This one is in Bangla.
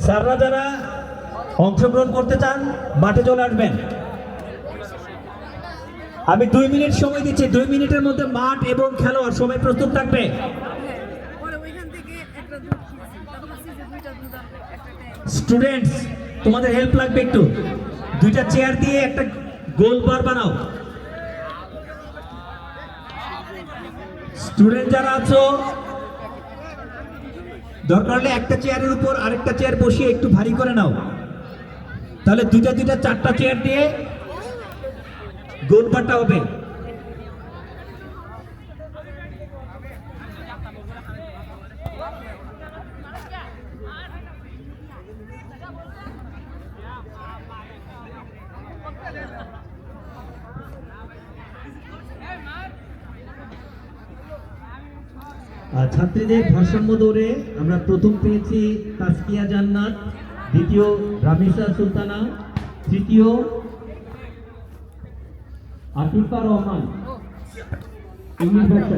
স্যাররা যারা অংশগ্রহণ করতে চান মাঠে চলে আসবেন। আমি 2 মিনিট সময় দিচ্ছি, 2 মিনিটের মধ্যে মাঠ এবং খেলোয়াড় সবাই প্রস্তুত থাকবে। স্টুডেন্টস, তোমাদের হেল্প লাগবে একটু, 2টা চেয়ার দিয়ে একটা গোল বার বানাও। স্টুডেন্ট যারা আছো দরকার হলে একটা চেয়ারের উপর আরেকটা চেয়ার বসিয়ে একটু ভারী করে নাও, তাহলে 2টা 4টা চেয়ার দিয়ে গোল বারটা হবে। ছাত্রীদের ভারসাম্য দৌড়ে আমরা প্রথম পেয়েছি তাসকিয়া জান্নাত, দ্বিতীয় রামিসা সুলতানা, তৃতীয় আতিফা রহমান, ইংলিশ ভাষা